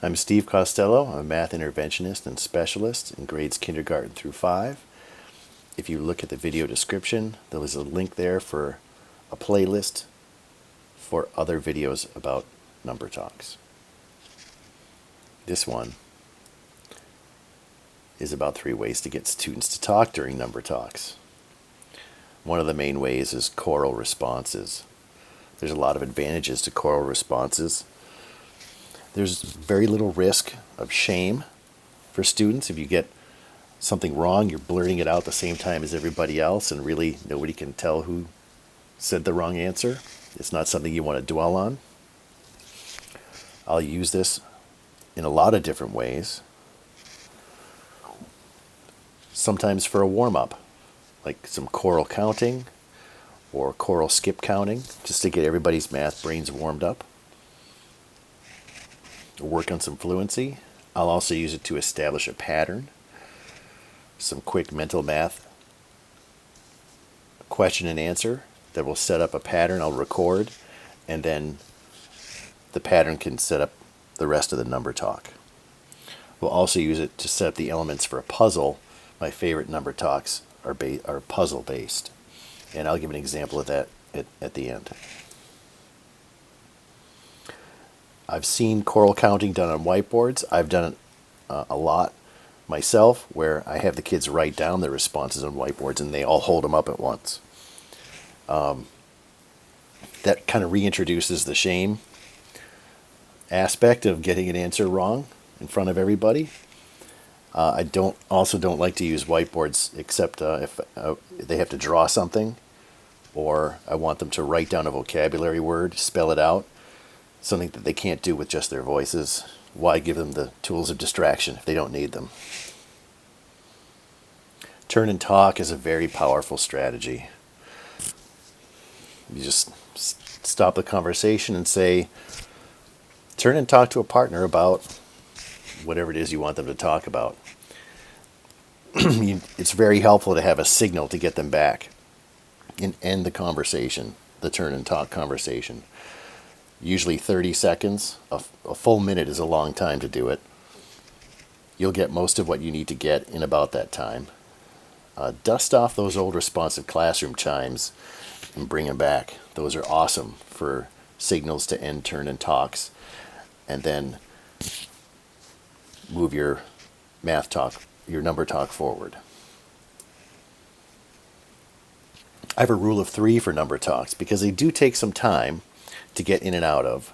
I'm Steve Costello. I'm a math interventionist and specialist in grades kindergarten through 5. If you look at the video description, there is a link there for a playlist for other videos about number talks. This one is about 3 ways to get students to talk during number talks. One of the main ways is choral responses. There's a lot of advantages to choral responses. There's very little risk of shame for students. If you get something wrong, you're blurting it out at the same time as everybody else, and really nobody can tell who said the wrong answer. It's not something you want to dwell on. I'll use this in a lot of different ways. Sometimes for a warm-up, like some choral counting or choral skip counting, just to get everybody's math brains warmed up. Work on some fluency. I'll also use it to establish a pattern. Some quick mental math question and answer that will set up a pattern I'll record, and then the pattern can set up the rest of the number talk. We'll also use it to set up the elements for a puzzle. My favorite number talks are puzzle based, and I'll give an example of that at the end. I've seen choral counting done on whiteboards. I've done it a lot myself, where I have the kids write down their responses on whiteboards and they all hold them up at once. That kind of reintroduces the shame aspect of getting an answer wrong in front of everybody. I don't like to use whiteboards except if they have to draw something, or I want them to write down a vocabulary word, spell it out. Something that they can't do with just their voices. Why give them the tools of distraction if they don't need them? Turn and talk is a very powerful strategy. You just stop the conversation and say, turn and talk to a partner about whatever it is you want them to talk about. It's very helpful to have a signal to get them back and end the conversation, the turn and talk conversation. Usually 30 seconds. A full minute is a long time to do it. You'll get most of what you need to get in about that time. Dust off those old responsive classroom chimes and bring them back. Those are awesome for signals to end turn and talks. And then move your math talk, your number talk forward. I have a rule of 3 for number talks because they do take some time to get in and out of.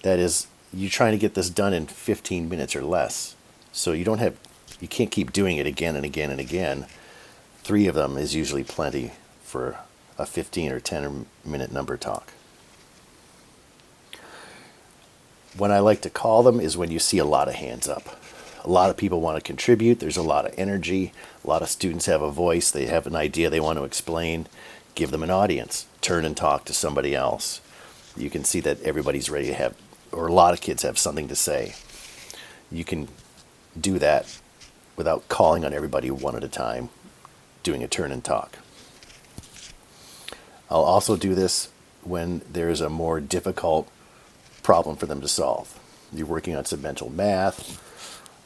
That is, you're trying to get this done in 15 minutes or less. So you can't keep doing it again and again and again. 3 of them is usually plenty for a 15 or 10 minute number talk. When I like to call them is when you see a lot of hands up. A lot of people want to contribute. There's a lot of energy. A lot of students have a voice. They have an idea they want to explain. Give them an audience. Turn and talk to somebody else. You can see that everybody's ready to have, or a lot of kids have something to say. You can do that without calling on everybody one at a time, doing a turn and talk. I'll also do this when there's a more difficult problem for them to solve. You're working on some mental math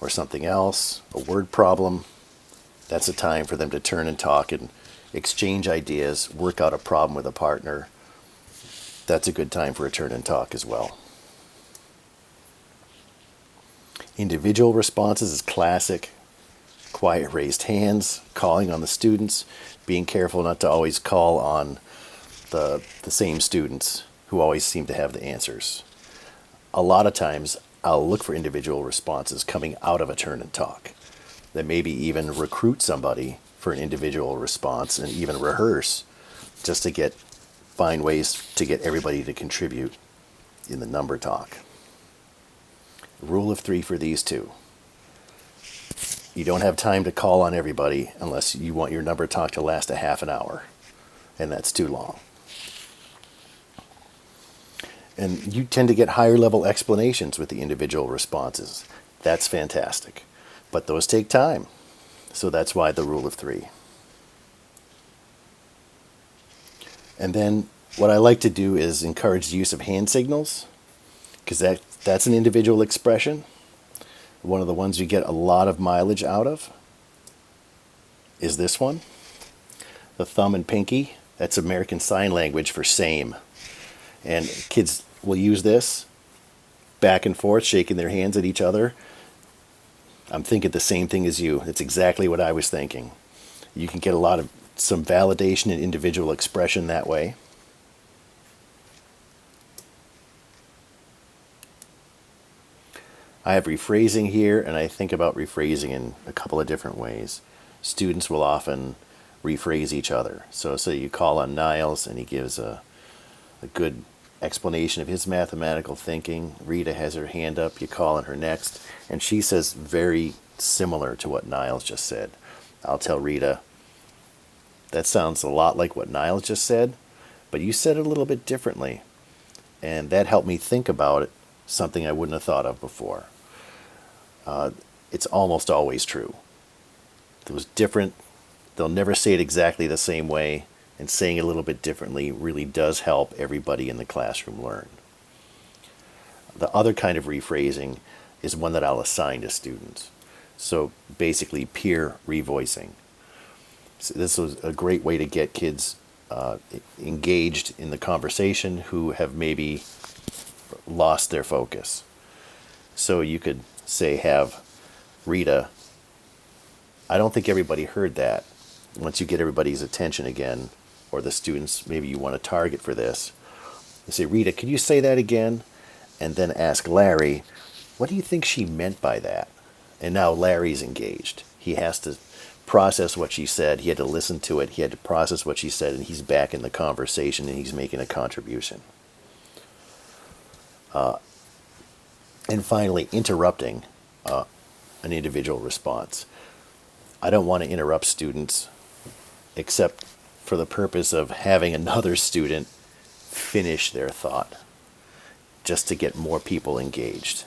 or something else, a word problem. That's a time for them to turn and talk and exchange ideas, work out a problem with a partner. That's a good time for a turn and talk as well. Individual responses is classic. Quiet raised hands, calling on the students, being careful not to always call on the same students who always seem to have the answers. A lot of times I'll look for individual responses coming out of a turn and talk. That maybe even recruit somebody for an individual response and even rehearse just to find ways to get everybody to contribute in the number talk. Rule of 3 for these 2. You don't have time to call on everybody unless you want your number talk to last a half an hour, and that's too long. And you tend to get higher level explanations with the individual responses. That's fantastic. But those take time. So that's why the rule of 3. And then what I like to do is encourage the use of hand signals, because That's an individual expression. One of the ones you get a lot of mileage out of is this one. The thumb and pinky, that's American Sign Language for same. And kids will use this back and forth, shaking their hands at each other. I'm thinking the same thing as you. It's exactly what I was thinking. You can get some validation and individual expression that way. I have rephrasing here, and I think about rephrasing in a couple of different ways. Students will often rephrase each other. So you call on Niles, and he gives a good explanation of his mathematical thinking. Rita has her hand up. You call on her next, and she says very similar to what Niles just said. I'll tell Rita, that sounds a lot like what Niles just said, but you said it a little bit differently. And that helped me think about it, something I wouldn't have thought of before. It's almost always true. It was different. They'll never say it exactly the same way, and saying it a little bit differently really does help everybody in the classroom learn. The other kind of rephrasing is one that I'll assign to students. So basically peer revoicing. So this was a great way to get kids engaged in the conversation who have maybe lost their focus. So you could say, have Rita, I don't think everybody heard that. Once you get everybody's attention again, or the students maybe you want to target for this, you say, Rita, could you say that again? And then ask Larry, what do you think she meant by that? And now Larry's engaged. He has to process what she said. He had to listen to it. He had to process what she said, and he's back in the conversation, and he's making a contribution. And finally, interrupting an individual response. I don't want to interrupt students except for the purpose of having another student finish their thought, just to get more people engaged.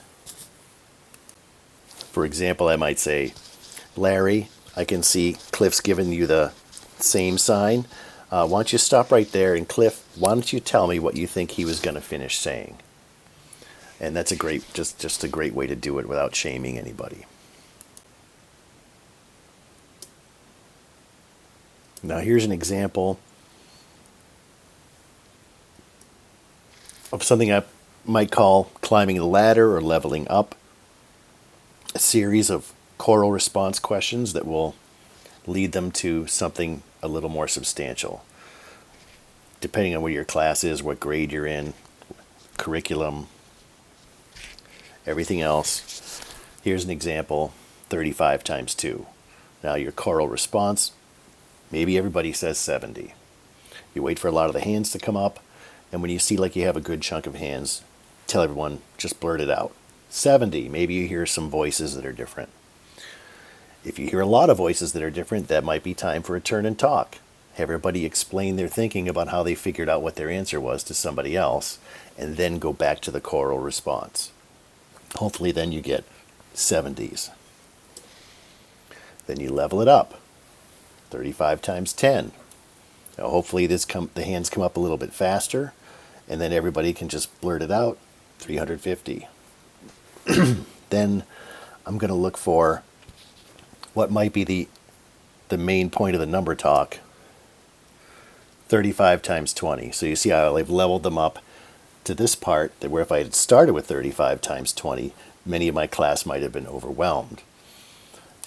For example, I might say, Larry, I can see Cliff's given you the same sign. Why don't you stop right there, and Cliff, why don't you tell me what you think he was going to finish saying? And that's just a great way to do it without shaming anybody. Now here's an example of something I might call climbing the ladder or leveling up. A series of choral response questions that will lead them to something a little more substantial. Depending on where your class is, what grade you're in, curriculum, everything else. Here's an example, 35 times 2. Now your choral response, maybe everybody says 70. You wait for a lot of the hands to come up, and when you see like you have a good chunk of hands, tell everyone, just blurt it out. 70, maybe you hear some voices that are different. If you hear a lot of voices that are different, that might be time for a turn and talk. Have everybody explain their thinking about how they figured out what their answer was to somebody else, and then go back to the choral response. Hopefully then you get 70s. Then you level it up. 35 times 10. Now hopefully the hands come up a little bit faster, and then everybody can just blurt it out. 350. Then I'm going to look for what might be the main point of the number talk. 35 times 20. So you see how I've leveled them up to this part, that where if I had started with 35 times 20, many of my class might have been overwhelmed.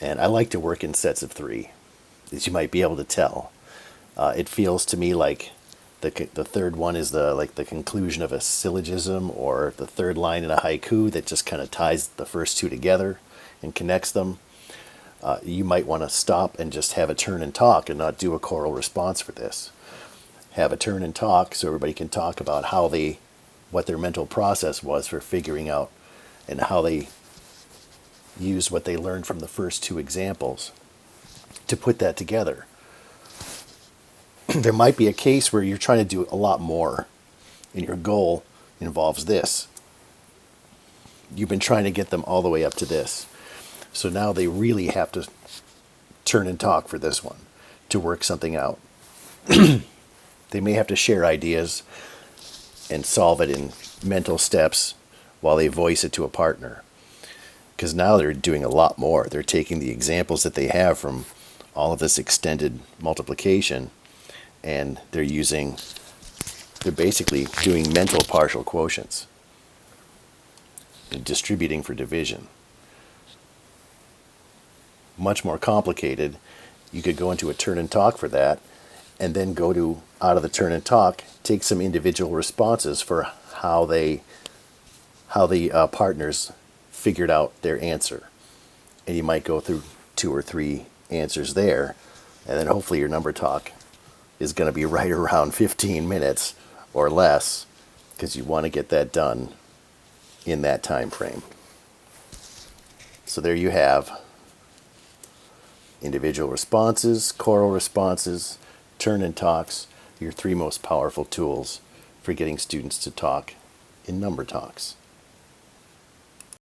And I like to work in sets of 3, as you might be able to tell. It feels to me like the third one is the conclusion of a syllogism, or the third line in a haiku that just kind of ties the first two together and connects them. You might want to stop and just have a turn and talk and not do a choral response for this. Have a turn and talk so everybody can talk about what their mental process was for figuring out, and how they used what they learned from the first 2 examples to put that together. There might be a case where you're trying to do a lot more, and your goal involves this. You've been trying to get them all the way up to this. So now they really have to turn and talk for this one to work something out. They may have to share ideas and solve it in mental steps, while they voice it to a partner. Because now they're doing a lot more. They're taking the examples that they have from all of this extended multiplication, and they're basically doing mental partial quotients and distributing for division. Much more complicated. You could go into a turn and talk for that, and then go to, out of the turn and talk, take some individual responses for how the partners figured out their answer. And you might go through 2 or 3 answers there, and then hopefully your number talk is going to be right around 15 minutes or less, because you want to get that done in that time frame. So there you have individual responses, choral responses, turn and talks, your 3 most powerful tools for getting students to talk in number talks.